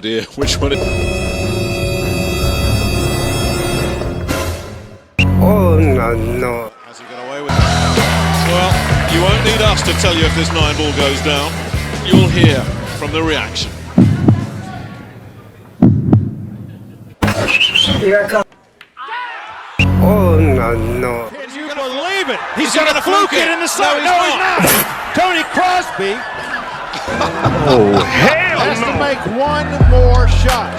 Idea which one Oh, no. has he got away with it? Well, you won't need us to tell you if this 9-ball goes down. You'll hear from the reaction. Here I come. Oh, no. Can you believe it? Is He's he going to gonna fluke fluke it it? in the side. No, he's No, he's not. Tony Crosby Oh, hell has to no. make one more shot.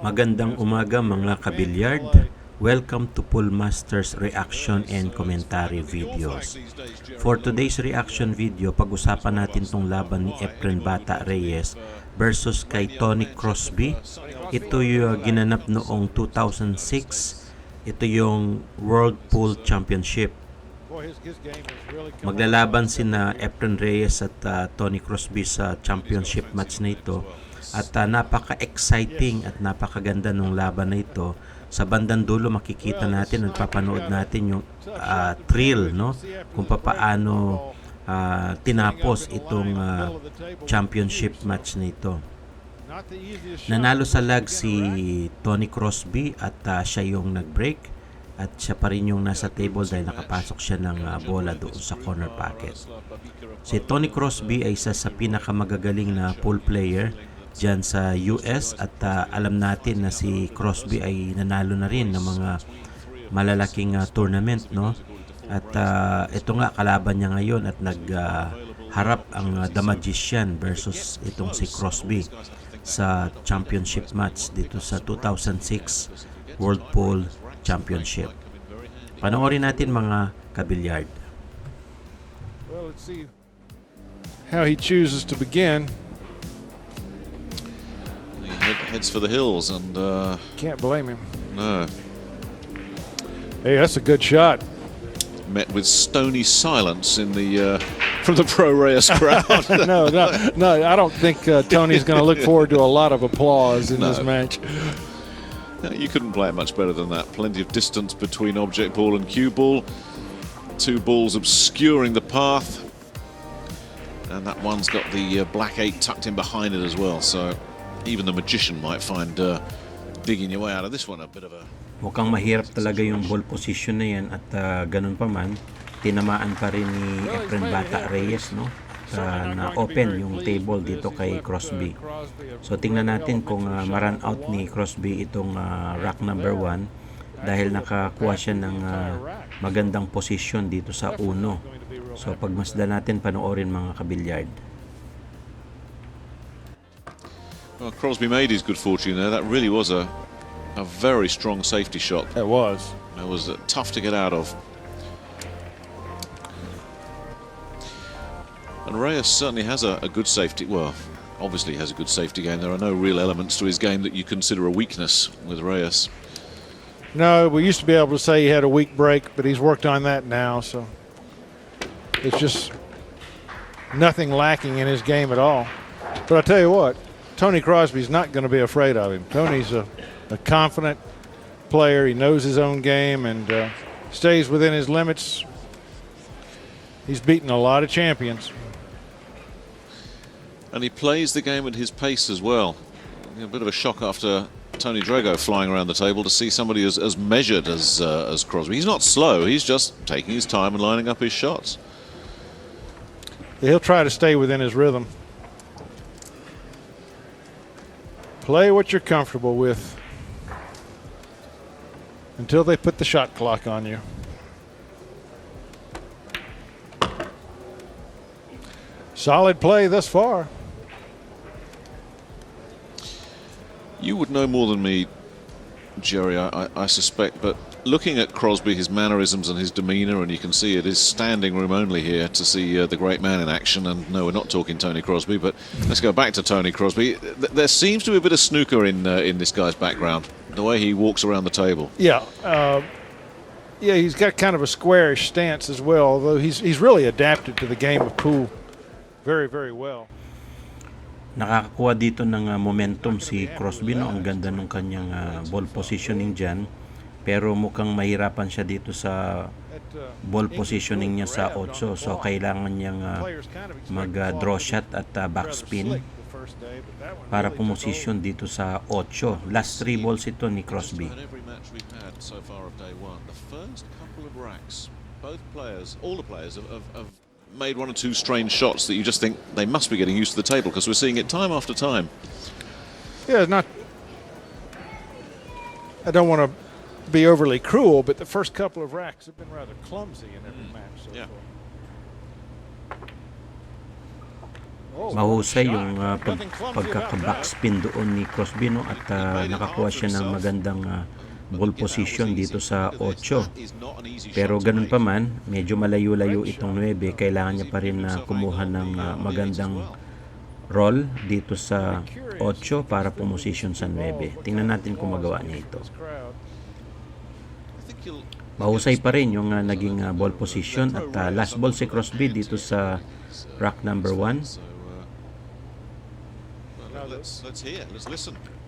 Magandang umaga mga kabilyard. Welcome to Pool Masters reaction and commentary videos. For today's reaction video, pag-usapan natin tong laban ni Efren Bata Reyes versus kay Tony Crosby. Ito yung ginanap noong 2006. Ito yung World Pool Championship. Maglalaban sina Efren Reyes at Tony Crosby sa championship match na ito. At napaka-exciting at napakaganda ng laban na ito. Sa bandang dulo makikita natin at papanood natin yung thrill, no? Kung paano tinapos itong championship match na ito. Nanalo sa lag si Tony Crosby at siya yung nag-break. At siya pa rin yung nasa table dahil nakapasok siya ng bola doon sa corner pocket. Si Tony Crosby ay isa sa pinakamagagaling na pool player dyan sa US at alam natin na si Crosby ay nanalo na rin ng mga malalaking tournament, no? At ito nga kalaban niya ngayon at nagharap ang themagician versus itong si Crosby sa championship match dito sa 2006 World Pool Championship. Panoorin natin mga kabilyard. Well, let's see how he chooses to begin. He heads for the hills and Can't blame him. no, Hey, that's a good shot. met with stony silence in the from the Pro Reyes crowd. No, I don't think Tony's going to look forward to a lot of applause in this match. You couldn't play it much better than that. Plenty of distance between object ball and cue ball. Two balls obscuring the path. And that one's got the black 8 tucked in behind it as well. So even the magician might find digging your way out of this one a bit of a... Mukhang mahirap talaga yung ball position na yan at ganun pa man, tinamaan pa rin ni Efren Bata Reyes, no? Na open yung table dito kay Crosby. So tingnan natin kung ma-run out ni Crosby itong rack number 1 dahil nakakuha siya ng magandang position dito sa uno. So pagmasdan natin, panoorin mga kabilyard. Well, Crosby made his good fortune there. That really was a very strong safety shot. It was. It was tough to get out of. And Reyes certainly has a good safety, well, obviously he has a good safety game. There are no real elements to his game that you consider a weakness with Reyes. No, we used to be able to say he had a weak break, but he's worked on that now, so it's just nothing lacking in his game at all. But I tell you what, Tony Crosby's not going to be afraid of him. Tony's a confident player. He knows his own game and stays within his limits. He's beaten a lot of champions. And he plays the game at his pace as well. A bit of a shock after Tony Drago flying around the table to see somebody as measured as Crosby. He's not slow, he's just taking his time and lining up his shots. He'll try to stay within his rhythm. Play what you're comfortable with until they put the shot clock on you. Solid play thus far. You would know more than me, Jerry, I suspect, but looking at Crosby, his mannerisms and his demeanour, and you can see it is standing room only here to see the great man in action. And no, we're not talking Tony Crosby, but let's go back to Tony Crosby. There seems to be a bit of snooker in this guy's background, the way he walks around the table. Yeah, he's got kind of a squarish stance as well, although he's really adapted to the game of pool very, very well. Nakakakuha dito ng momentum si Crosby, no? Ang ganda ng kanyang ball positioning dyan. Pero mukhang mahirapan siya dito sa ball positioning niya sa 8. So kailangan niyang mag-draw shot at backspin para pumosisyon dito sa 8. Last 3 balls ito ni Crosby. All the players have made one or two strange shots that you just think they must be getting used to the table, because we're seeing it time after time. Yeah, not. I don't want to be overly cruel, but the first couple of racks have been rather clumsy in every match so far. Mahusay yung pagkaka-backspin doon ni Crosby, no? At nakakuha siya ng magandang ball position dito sa 8. Pero ganun pa man, medyo malayo-layo itong 9. Kailangan niya pa rin kumuha ng magandang roll dito sa 8 para pumosisyon sa 9. Tingnan natin kung magawa niya ito. Mahusay pa rin yung naging ball position at last ball si Crosby dito sa rack number 1.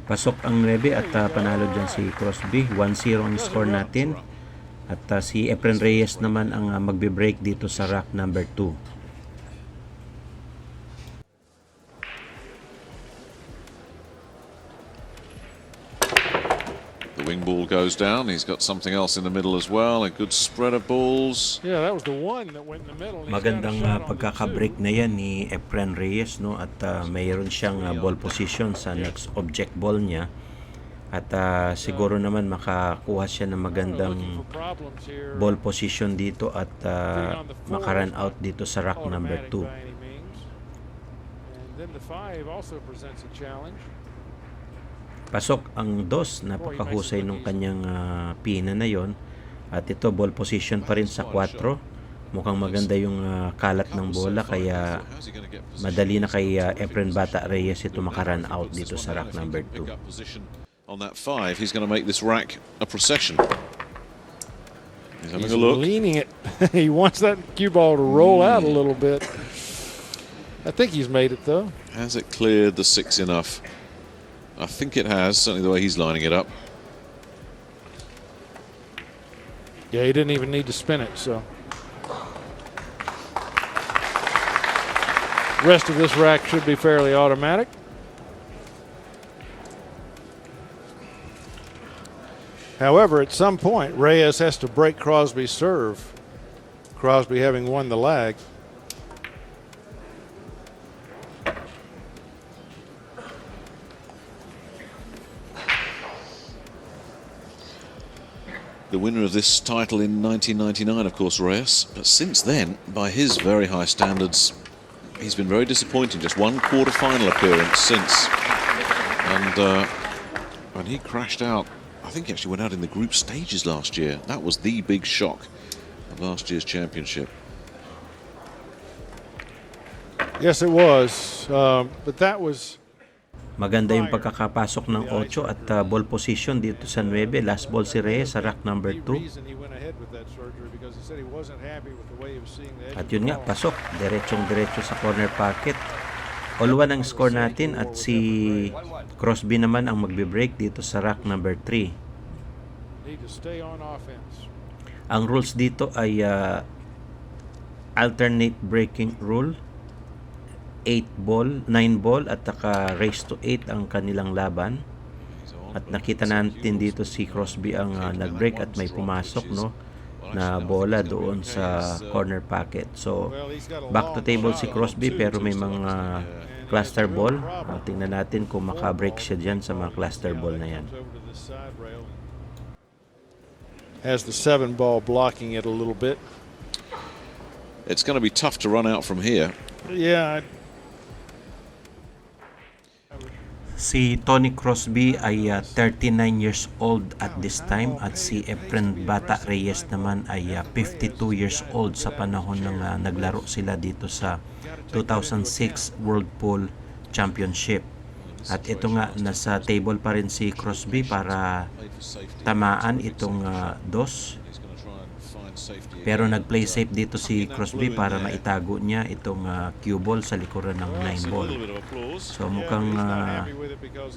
Pasok ang 9 at panalo dyan si Crosby. 1-0 ang score natin. At si Efren Reyes naman ang magbe-break dito sa rack number 2. The wing ball goes down. He's got something else in the middle as well. A good spread of balls. Yeah, that was the one that went in the middle. Magandang pagkaka-break na yan ni Efren Reyes, no? At mayroon siyang ball position sa next object ball niya. At siguro naman makakuha siya ng magandang ball position dito at maka-run out dito sa rack number 2. And then the 5 also presents a challenge. Pasok ang 2, napakahusay nung kanyang pina na yon. At ito, ball position pa rin sa 4. Mukhang maganda yung kalat ng bola, kaya madali na kay Efren Bata Reyes ito maka-run out dito sa rack number 2. On that 5, he's going to make this rack a procession. He's having He's a look. leaning it. He wants that cue ball to roll out a little bit. I think he's made it though. Has it cleared the 6 enough? I think it has, certainly the way he's lining it up. Yeah, he didn't even need to spin it, so. Rest of this rack should be fairly automatic. However, at some point, Reyes has to break Crosby's serve. Crosby having won the lag. The winner of this title in 1999, of course, Reyes. But since then, by his very high standards, he's been very disappointing. Just one quarter-final appearance since. And when he crashed out, I think he actually went out in the group stages last year. That was the big shock of last year's championship. Yes, it was. But that was... Maganda yung pagkakapasok ng 8 at ball position dito sa 9. Last ball si Reyes sa rack number 2. At yun nga, pasok. Diretsong-diretso sa corner pocket. All-1 ang score natin at si Crosby naman ang magbe-break dito sa rack number 3. Ang rules dito ay alternate breaking rule. 8 ball, 9 ball at saka race to 8 ang kanilang laban. At nakita natin dito si Crosby ang nag-break at may pumasok, no, na bola doon sa corner pocket. So back to table si Crosby pero may mga cluster ball. Tingnan natin kung maka-break siya dyan sa mga cluster ball na yan. Has the 7 ball blocking it a little bit. It's going to be tough to run out from here. Yeah. Si Tony Crosby ay 39 years old at this time at si Efren Bata Reyes naman ay 52 years old sa panahon ng naglaro sila dito sa 2006 World Pool Championship. At ito nga, nasa table pa rin si Crosby para tamaan itong 2. Pero nag-play safe dito si Crosby para maitago niya itong cue ball sa likuran ng 9 ball. So mukhang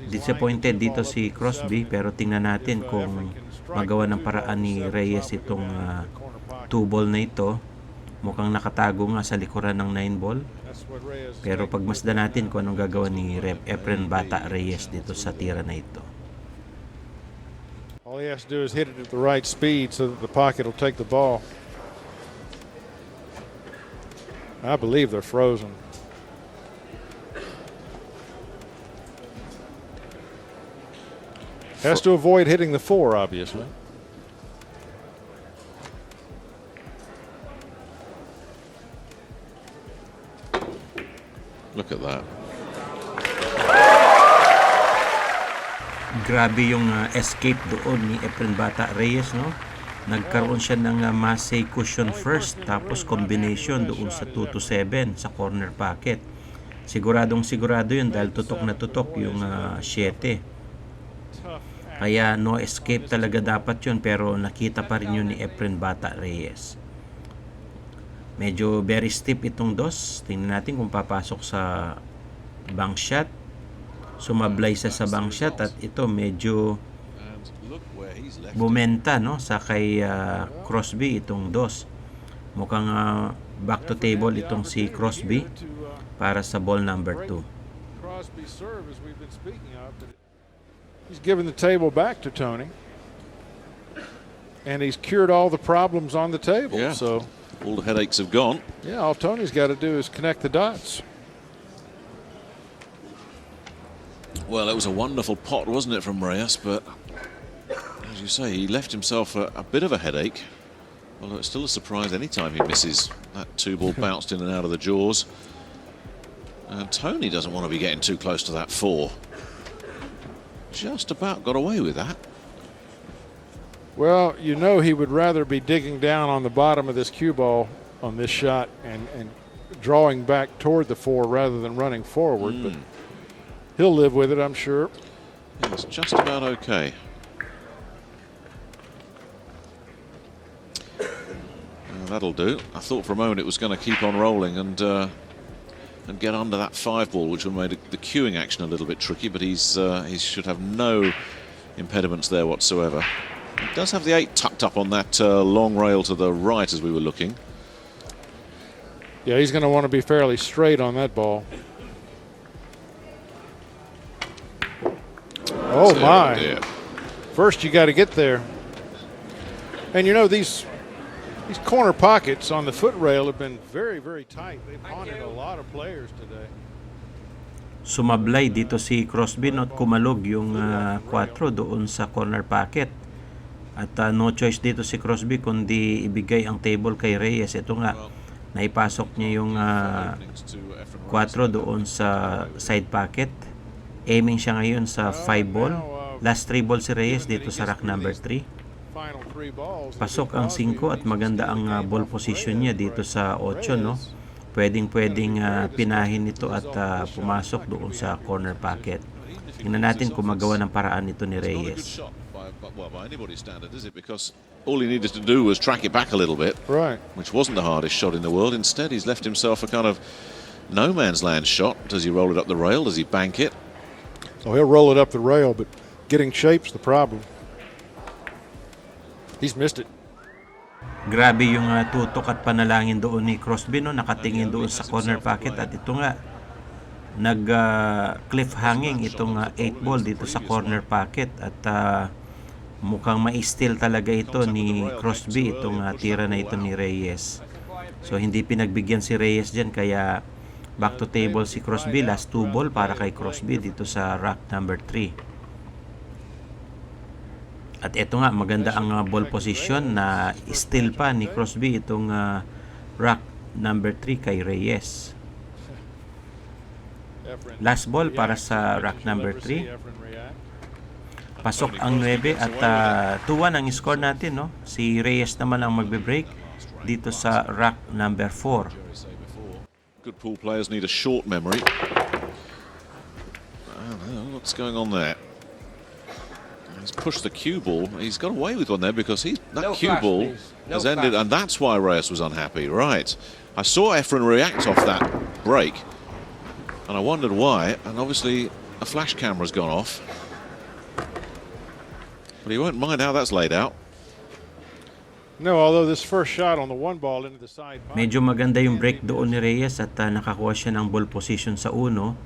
disappointed dito si Crosby, pero tingnan natin kung magawa ng paraan ni Reyes itong 2 ball na ito. Mukhang nakatago nga sa likuran ng 9 ball. Pero pagmasdan natin kung anong gagawa ni Efren Bata Reyes dito sa tira na ito. All he has to do is hit it at the right speed so that the pocket will take the ball. I believe they're frozen. Has to avoid hitting the 4, obviously. Look at that. Grabe yung escape doon ni Efren Bata Reyes, no? Nagkaroon siya ng Massey cushion first, tapos combination doon sa 2-7 sa corner pocket. Siguradong sigurado yun dahil tutok na tutok yung 7. Kaya no escape talaga dapat yun, pero nakita pa rin yun ni Efren Bata Reyes. Medyo very stiff itong dos. Tingnan natin kung papasok sa bank shot. Sumablay sa bank shot at ito medyo bumenta, no, sa kay Crosby itong dos. Mukhang back to table itong si Crosby para sa ball number 2. He's given the table back to Tony, and he's cured all the problems on the table. Yeah. So all the headaches have gone. yeah, all Tony's got to do is connect the dots. Well, it was a wonderful pot, wasn't it, from Reyes? But as you say, he left himself a bit of a headache. Although it's still a surprise any time he misses. That 2-ball bounced in and out of the jaws. And Tony doesn't want to be getting too close to that 4. Just about got away with that. Well, you know he would rather be digging down on the bottom of this cue ball on this shot and drawing back toward the 4 rather than running forward. But he'll live with it, I'm sure. Yeah, it's just about okay. That'll do. I thought for a moment it was going to keep on rolling and get under that 5-ball, which would have made the cueing action a little bit tricky. But he should have no impediments there whatsoever. He does have the 8 tucked up on that long rail to the right as we were looking. Yeah, he's going to want to be fairly straight on that ball. Oh my. Dear. First you got to get there. And you know, these corner pockets on the foot rail have been very, very tight. They've haunted a lot of players today. Sumablay dito si Crosby, not kumalog yung 4 doon sa corner pocket. At no choice dito si Crosby kundi ibigay ang table kay Reyes. Ito nga, naipasok niya yung 4 doon sa side pocket. Aiming siya ngayon sa 5-ball. Last 3 ball si Reyes dito sa rack number 3. Pasok ang 5 at maganda ang ball position niya dito sa 8, no? Pwedeng pinahin ito at pumasok doon sa corner pocket. Tingnan natin kung magawa ng paraan ito ni Reyes. By anybody's standard, is it? Because all he needed to do was track it back a little bit, right? Which wasn't the hardest shot in the world. Instead, he's left himself a kind of no man's land shot. Does he roll it up the rail? Does he bank it? Oh, he'll roll it up the rail, but getting shape's the problem. He's missed it. Grabe yung tutok at panalangin doon ni Crosby, no? Nakatingin doon sa corner pocket at ito nga cliff hanging itong 8-ball dito sa corner pocket at mukhang ma-steal talaga ito ni Crosby itong tira na ito ni Reyes. So hindi pinagbigyan si Reyes dyan, kaya back to table si Crosby. Last 2-ball para kay Crosby dito sa rack number 3. At ito nga, maganda ang ball position na steal pa ni Crosby itong rack number 3 kay Reyes. Last ball para sa rack number 3. Pasok ang 9 at 2-1 ang score natin, no? Si Reyes naman ang magbe-break dito sa rack number 4. Good pool players need a short memory. What's going on there? He's pushed the cue ball. He's got away with one there because that No cue flash, ball please. No has ended, flash. and that's why Reyes was unhappy. Right. I saw Efren react off that break, and I wondered why. And obviously, a flash camera's gone off. But he won't mind how that's laid out. No, although this first shot on the one ball into the side pocket. Medyo maganda yung break doon ni Reyes at nakakuha siya ng ball position sa uno.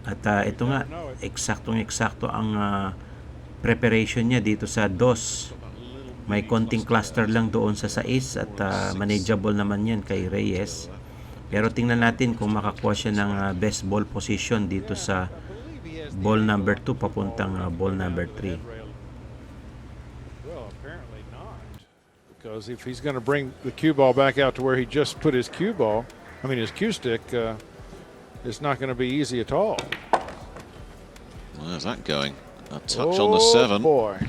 At ito nga, eksaktong-eksakto ang preparation niya dito sa dos. May konting cluster lang doon sa 6 at manageable naman yan kay Reyes. Pero tingnan natin kung makakuha siya ng best ball position dito sa ball number 2 papuntang ball number 3. Well, apparently not. Because if he's going to bring the cue ball back out to where he just put his cue stick, it's not going to be easy at all. Where's that going? A touch on the 7. Boy.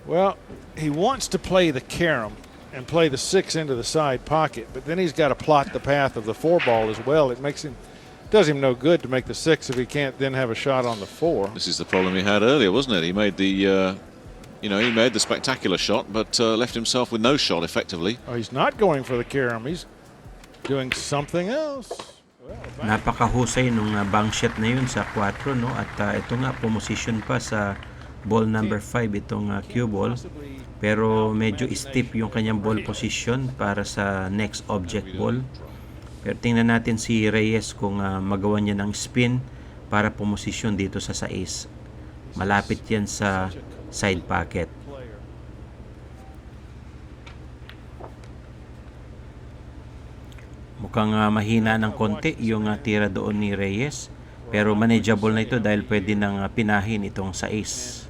Well, he wants to play the carom and play the 6 into the side pocket, but then he's got to plot the path of the 4 ball as well. Does him no good to make the 6 if he can't then have a shot on the 4. This is the problem he had earlier, wasn't it? He made the, he made the spectacular shot, but left himself with no shot effectively. Oh, he's not going for the carom. He's doing something else. Napakahusay nung bank shot na yun sa 4, no? At ito nga, pumosisyon pa sa ball number 5 itong cue ball. Pero medyo stiff yung kanyang ball position para sa next object ball. Pero tingnan natin si Reyes kung magawa niya ng spin para pumosisyon dito sa 6. Malapit yan sa side pocket. Mukhang mahina ng konti yung tira doon ni Reyes. Pero manageable na ito dahil pwede nang pinahin itong 6.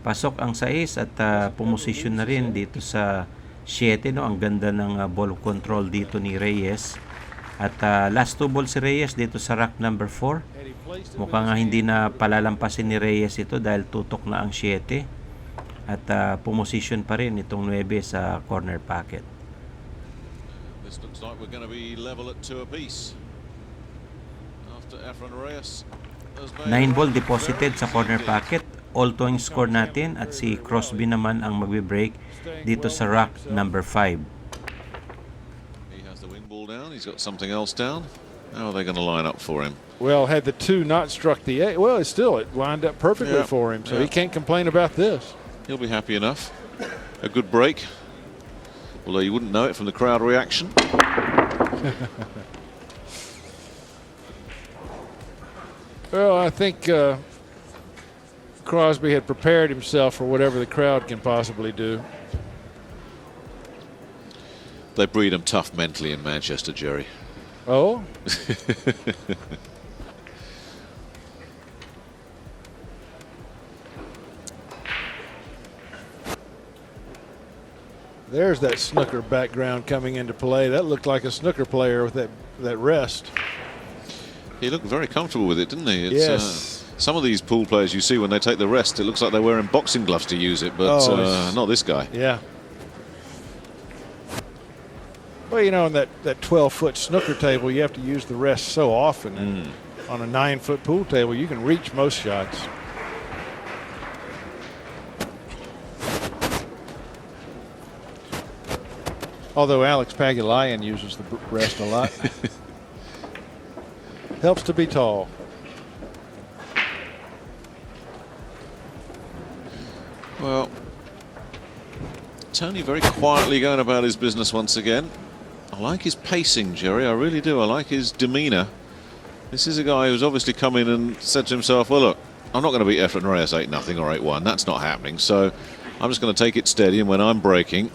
Pasok ang 6 at pumosisyon na rin dito sa 7. No? Ang ganda ng ball control dito ni Reyes. At last 2 balls si Reyes dito sa rack number 4. Mukhang hindi na palalampasin ni Reyes ito dahil tutok na ang 7. At pumosisyon pa rin itong 9 sa corner pocket. This looks like we're going to be level at 2 apiece. After Efren Reyes has made 9 ball deposited sa corner pocket. All-to ang score natin at si Crosby naman ang magbe-break dito sa rack number 5. He has the wing ball down. He's got something else down. How are they going to line up for him? Well, had the 2 not struck the 8, well, it lined up perfectly for him, so he can't complain about this. He'll be happy enough. A good break. Although you wouldn't know it from the crowd reaction. Well, I think Crosby had prepared himself for whatever the crowd can possibly do. They breed them tough mentally in Manchester, Jerry. Oh? There's that snooker background coming into play. That looked like a snooker player with that rest. He looked very comfortable with it, didn't he? It's, yes. Some of these pool players you see when they take the rest, it looks like they're wearing boxing gloves to use it, but not this guy. Yeah. Well, you know, on that 12-foot snooker table, you have to use the rest so often. And on a 9-foot pool table, you can reach most shots. Although Alex Pagulayan uses the rest a lot. Helps to be tall. Well, Tony very quietly going about his business once again. I like his pacing, Jerry. I really do. I like his demeanour. This is a guy who's obviously come in and said to himself, well, look, I'm not going to beat Efren Reyes 8-0 or 8-1. That's not happening. So I'm just going to take it steady, and when I'm breaking,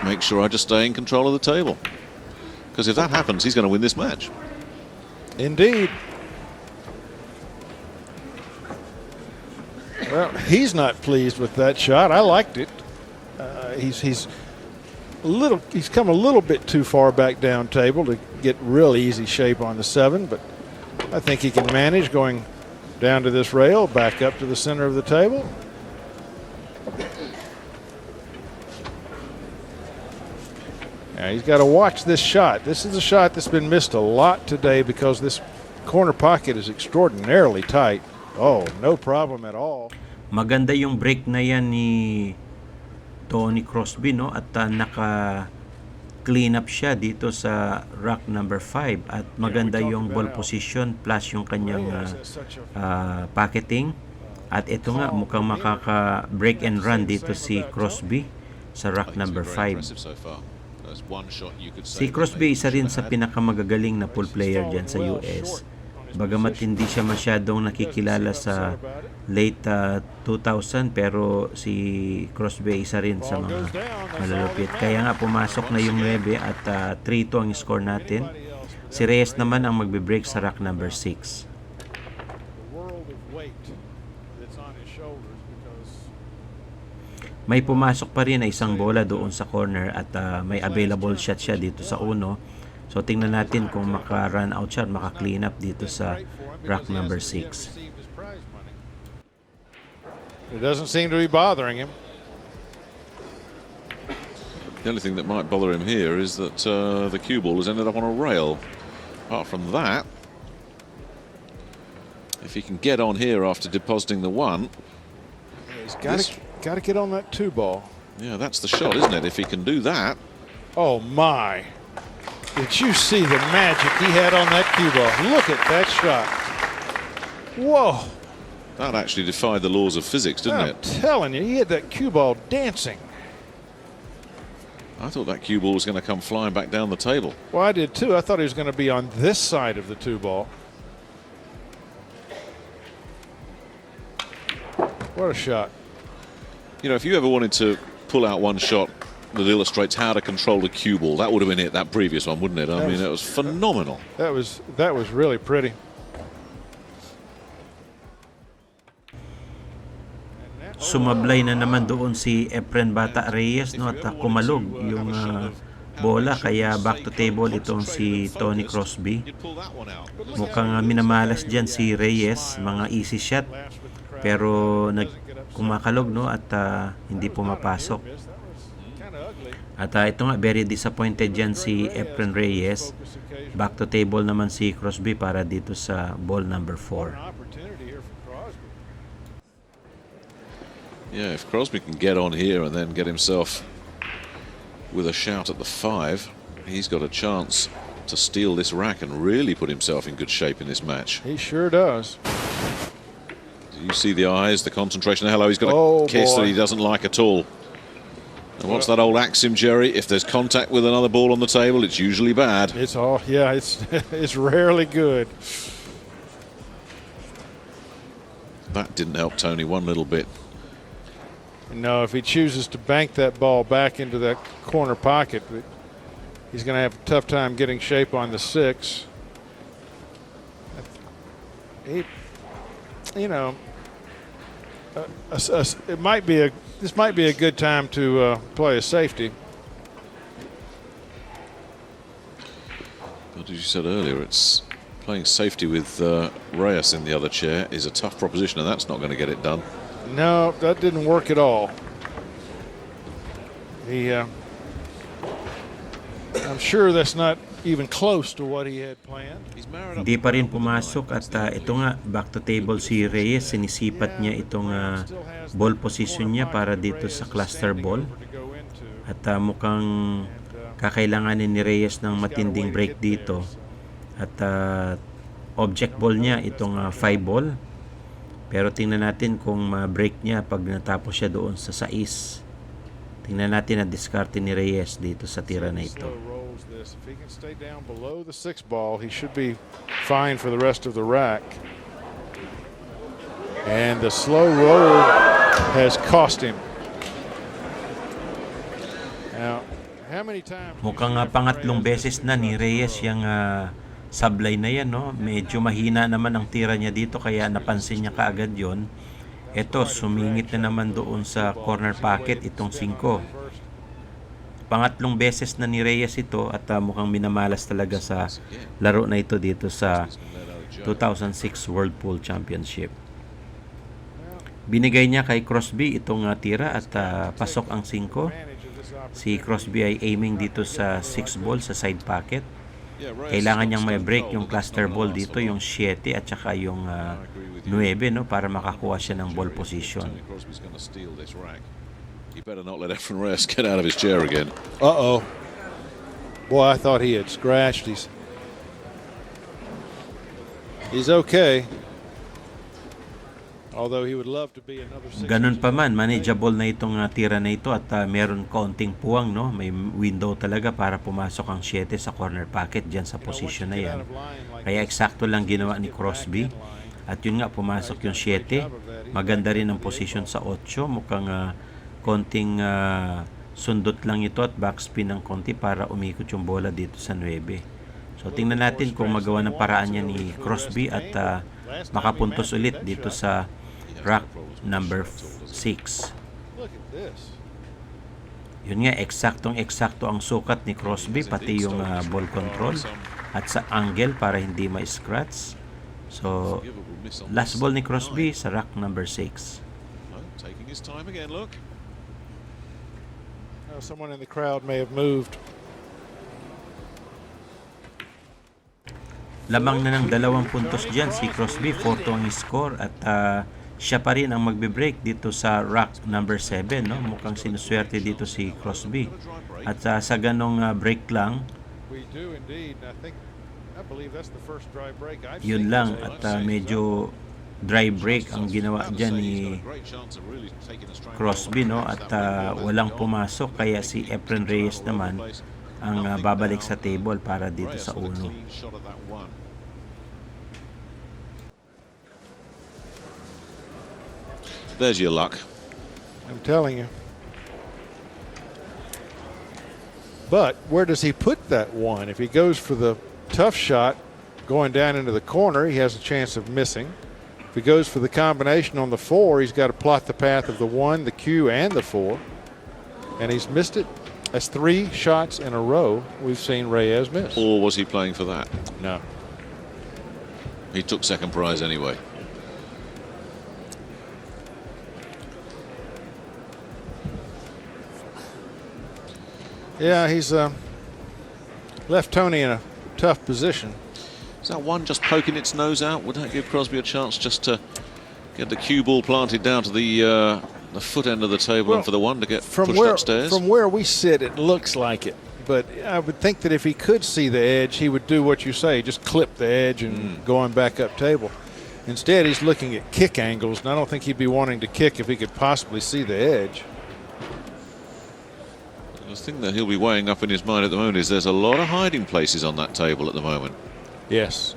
make sure I just stay in control of the table. Because if that happens, he's going to win this match. Indeed. Well, he's not pleased with that shot. I liked it. He's come a little bit too far back down table to get real easy shape on the 7, but I think he can manage going down to this rail, back up to the center of the table. Now he's got to watch this shot. This is a shot that's been missed a lot today because this corner pocket is extraordinarily tight. Oh, no problem at all. Maganda yung break na yan ni Tony Crosby, no? At naka-clean up siya dito sa rack number 5. At maganda yung ball position plus yung kanyang pocketing. At ito nga, mukhang makaka-break and run dito si Crosby sa rack number 5. Si Crosby isa rin sa pinakamagagaling na pool player dyan sa US. Bagamat hindi siya masyadong nakikilala sa late 2000, pero si Crosby isa rin sa mga malalupit. Kaya nga pumasok na yung 9 at 3-2 ang score natin. Si Reyes naman ang magbe-break sa rack number 6. May pumasok pa rin na isang bola doon sa corner at may available shot siya dito sa uno. So tingnan natin kung maka-run out siya, maka-clean up dito sa rack number 6. It doesn't seem to be bothering him. The only thing that might bother him here is that the cue ball has ended up on a rail. Apart from that, if he can get on here after depositing the 1, he's got to get on that 2 ball. yeah, that's the shot, isn't it? If he can do that. Oh my. Did you see the magic he had on that cue ball? Look at that shot. Whoa. That actually defied the laws of physics, didn't I'm it? telling you, he had that cue ball dancing. I thought that cue ball was going to come flying back down the table. Well, I did too. I thought he was going to be on this side of the 2 ball. What a shot. You know, if you ever wanted to pull out one shot that illustrates how to control a cue ball, that would have been it, that previous one, wouldn't it? I mean, it was phenomenal. That was really pretty. Sumablay na naman doon si Efren Bata Reyes, no, at kumalog yung bola, kaya back to table itong si Tony Crosby. Mukhang minamalas dyan si Reyes, mga easy shot, pero kumakalog, no, at hindi pumapasok. At ito nga, very disappointed dyan si Efren Reyes. Back to table naman si Crosby para dito sa ball number 4. Yeah, if Crosby can get on here and then get himself with a shout at the 5, he's got a chance to steal this rack and really put himself in good shape in this match. He sure does. Do you see the eyes, the concentration? Hello, he's got a kiss that he doesn't like at all. And what's that old axiom, Jerry? If there's contact with another ball on the table, it's usually bad. It's it's rarely good. That didn't help Tony one little bit. No, if he chooses to bank that ball back into that corner pocket, he's going to have a tough time getting shape on the 6. This might be a good time to play a safety. But as you said earlier, it's playing safety with Reyes in the other chair is a tough proposition, and that's not going to get it done. No, that didn't work at all. I'm sure that's not even close to what he had planned. Hindi pa rin pumasok at ito nga, back to table si Reyes. Sinisipat niya itong ball position niya para dito sa cluster ball. At mukhang kakailanganin ni Reyes ng matinding break dito. At object ball niya itong 5 ball. Pero tingnan natin kung ma-break niya pag natapos siya doon sa 6. Tingnan natin ang diskarte ni Reyes dito sa tira na ito. If he can stay down below the 6 ball, he should be fine for the rest of the rack. And the slow roll has cost him. Now, how many times? Mukhang pangatlong beses na ni Reyes yung sablay na yan, no? Medyo mahina naman ang tira niya dito, kaya napansin niya kaagad yon. Ito, sumingit na naman doon sa corner pocket itong 5. Pangatlong beses na ni Reyes ito at mukhang minamalas talaga sa laro na ito dito sa 2006 World Pool Championship. Binigay niya kay Crosby itong tira at pasok ang 5. Si Crosby ay aiming dito sa 6 ball sa side pocket. Kailangan niyang may break yung cluster ball dito, yung 7 at saka yung 9, no, para makakuha siya ng ball position. He better not let Efren Reyes get out of his chair again. Uh-oh. Boy, I thought he had scratched. He's okay. Although he would love to be another 6. Ganun pa man, manageable na itong tira na ito at meron kaunting puwang, no? May window talaga para pumasok ang 7 sa corner pocket dyan sa position na yan. Kaya eksakto lang ginawa ni Crosby. At yun nga, pumasok yung 7. Maganda rin ang position sa 8. Mukhang konting sundot lang ito at backspin ng konti para umikot yung bola dito sa 9. So tingnan natin kung magawa ng paraan niya ni Crosby at makapuntos ulit dito sa rack number 6. Yun nga, eksaktong-eksakto ang sukat ni Crosby, pati yung ball control at sa angle para hindi ma-scratch. So, last ball ni Crosby sa rack number 6. Taking his time again, look. Someone in the crowd may have moved. Lamang na ng 2 puntos dyan si Crosby, 4 ang score at siya pa rin ang magbe-break dito sa rack number 7, no? Mukhang sinuswerte dito si Crosby. At sa ganong break lang, yun lang at medyo dry break ang ginawa dyan ni Crosby, no? At walang pumasok, kaya si Efren Reyes naman ang babalik sa table para dito sa 1. There's your luck. I'm telling you. But where does he put that 1? If he goes for the tough shot going down into the corner, he has a chance of missing. If he goes for the combination on the 4, he's got to plot the path of the 1, the Q, and the 4. And he's missed it. That's 3 shots in a row we've seen Reyes miss. Or was he playing for that? No. He took second prize anyway. Yeah, he's left Tony in a tough position. Is that 1 just poking its nose out? Would that give Crosby a chance just to get the cue ball planted down to the foot end of the table, and for the 1 to get pushed upstairs? From where we sit, it looks like it. But I would think that if he could see the edge, he would do what you say, just clip the edge and going back up table. Instead, he's looking at kick angles, and I don't think he'd be wanting to kick if he could possibly see the edge. The thing that he'll be weighing up in his mind at the moment is there's a lot of hiding places on that table at the moment. Yes.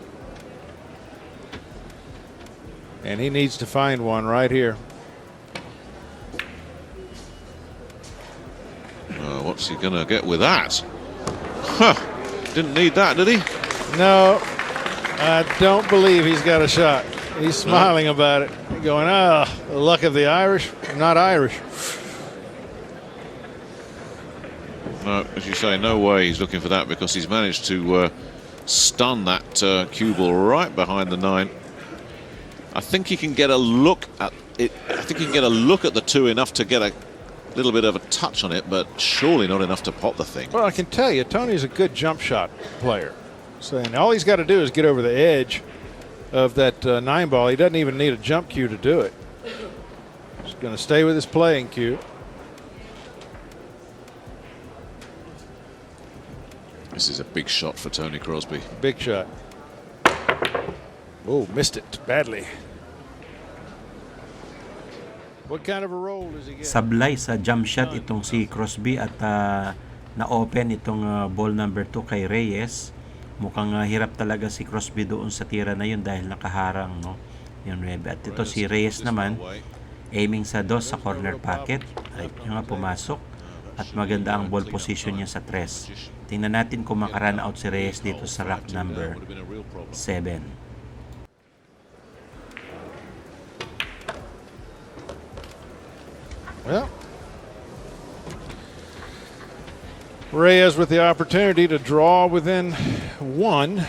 And he needs to find one right here. What's he going to get with that? Huh. Didn't need that, did he? No, I don't believe he's got a shot. He's smiling about it, going, the luck of the Irish. I'm not Irish. No, as you say, no way he's looking for that, because he's managed to stun that cue ball right behind the 9. I think he can get a look at it. I think he can get a look at the 2 enough to get a little bit of a touch on it, but surely not enough to pop the thing. Well, I can tell you, Tony's a good jump shot player. So, and all he's got to do is get over the edge of that 9 ball. He doesn't even need a jump cue to do it. He's going to stay with his playing cue. This is a big shot for Tony Crosby. Big shot. Oh, missed it badly. What kind of a roll does he get? Sablay sa jump shot itong si Crosby at na-open itong ball number 2 kay Reyes. Mukhang hirap talaga si Crosby doon sa tira na yun dahil nakaharang, no, yung 9. At ito si Reyes naman aiming sa 2 sa corner pocket. Ay, yung nga pumasok at maganda ang ball position niya sa 3. Tingnan natin kung makarun out si Reyes dito sa rack number 7. Well, Reyes with the opportunity to draw within 1.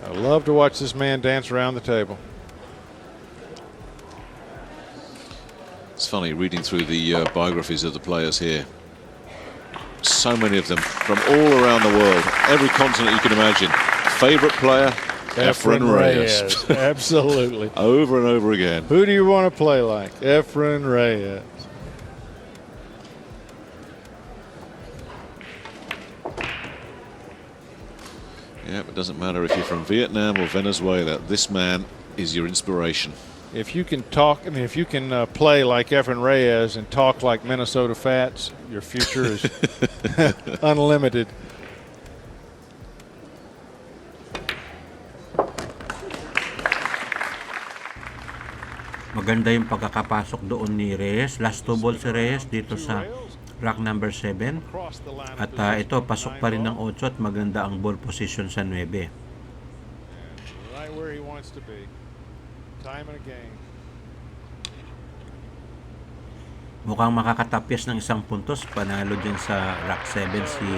I love to watch this man dance around the table. funny reading through the biographies of the players here. So many of them from all around the world, every continent you can imagine. Favorite player, Efren Reyes. Absolutely. Over and over again. Who do you want to play like? Efren Reyes. Yeah, it doesn't matter if you're from Vietnam or Venezuela. This man is your inspiration. If you can talk, I mean, if you can play like Efren Reyes and talk like Minnesota Fats, your future is unlimited. Maganda yung pagkakapasok doon ni Reyes. Last 2 balls si Reyes dito sa rack number 7. At ito, pasok pa rin ng 8 at maganda ang ball position sa 9. Right where he wants to be. Time and again. Mukhang makakatapyas ng 1 puntos. Panalo dyan sa rack 7 si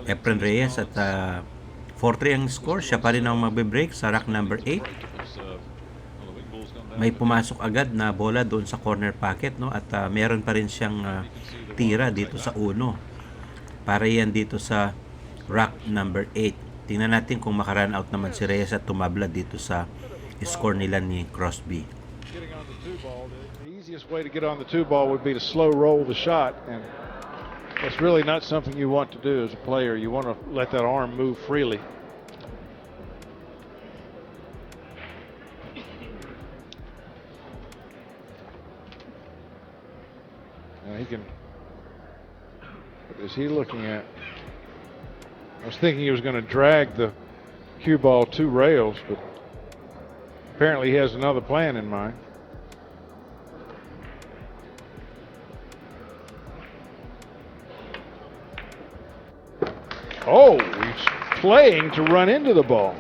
Efren Reyes at 4-3 ang score. Siya pa rin ang magbe-break sa rack number 8. May pumasok agad na bola doon sa corner pocket, no? At meron pa rin siyang tira dito sa 1. Para yan dito sa rack number 8. Tingnan natin kung makarun out naman si Reyes at tumabla dito sa score nila ni Crosby. The easiest way to get on the 2 ball would be to slow roll the shot, and that's really not something you want to do as a player. You want to let that arm move freely. He can. What is he looking at? I was thinking he was going to drag the cue ball 2 rails, but apparently he has another plan in mind. Oh, he's playing to run into the ball.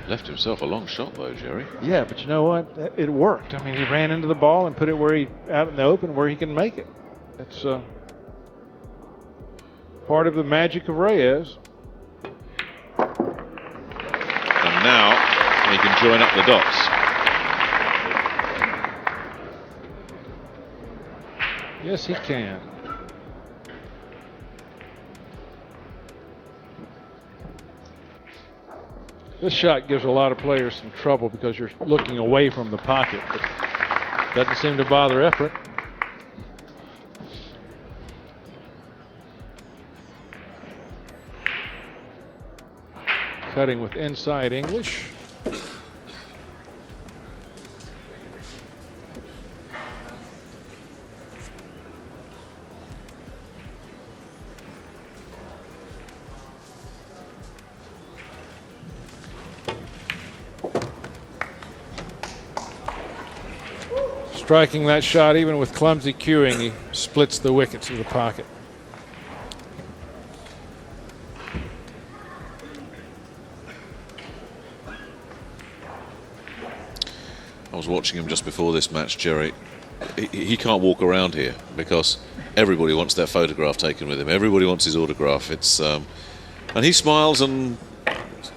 Left himself a long shot though, Jerry. Yeah, but you know what? It worked. I mean, he ran into the ball and put it where he out in the open where he can make it. That's part of the magic of Reyes. And now he can join up the dots. Yes, he can. This shot gives a lot of players some trouble because you're looking away from the pocket, but doesn't seem to bother Efren. Cutting with inside English. Striking that shot, even with clumsy cueing, he splits the wickets of the pocket. I was watching him just before this match, Jerry. He can't walk around here because everybody wants their photograph taken with him. Everybody wants his autograph. It's and he smiles and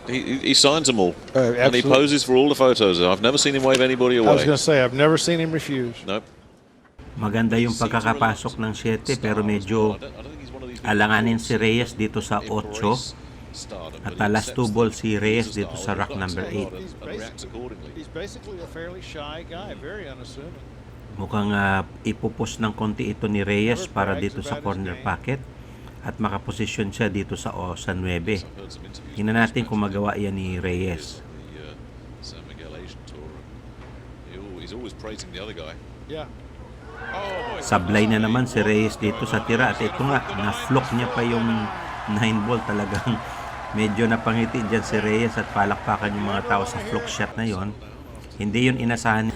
he signs them all. And he poses for all the photos. I've never seen him wave anybody away. I was going to say, I've never seen him refuse. Nope. Maganda yung pagkakapasok ng 7 pero medyo alanganin si Reyes dito sa 8. At last 2 balls si Reyes dito sa rack number 8. Mukhang ipupus ng konti ito ni Reyes para dito sa corner pocket at makaposisyon siya dito sa 9. Tingnan natin kung magawa yan ni Reyes. Sablay na naman si Reyes dito sa tira at ito nga, na-flock niya pa yung 9 ball. Talagang medyo napangiti dyan si Reyes at palakpakan yung mga tao sa flock shot na yon. Hindi yun inasahan.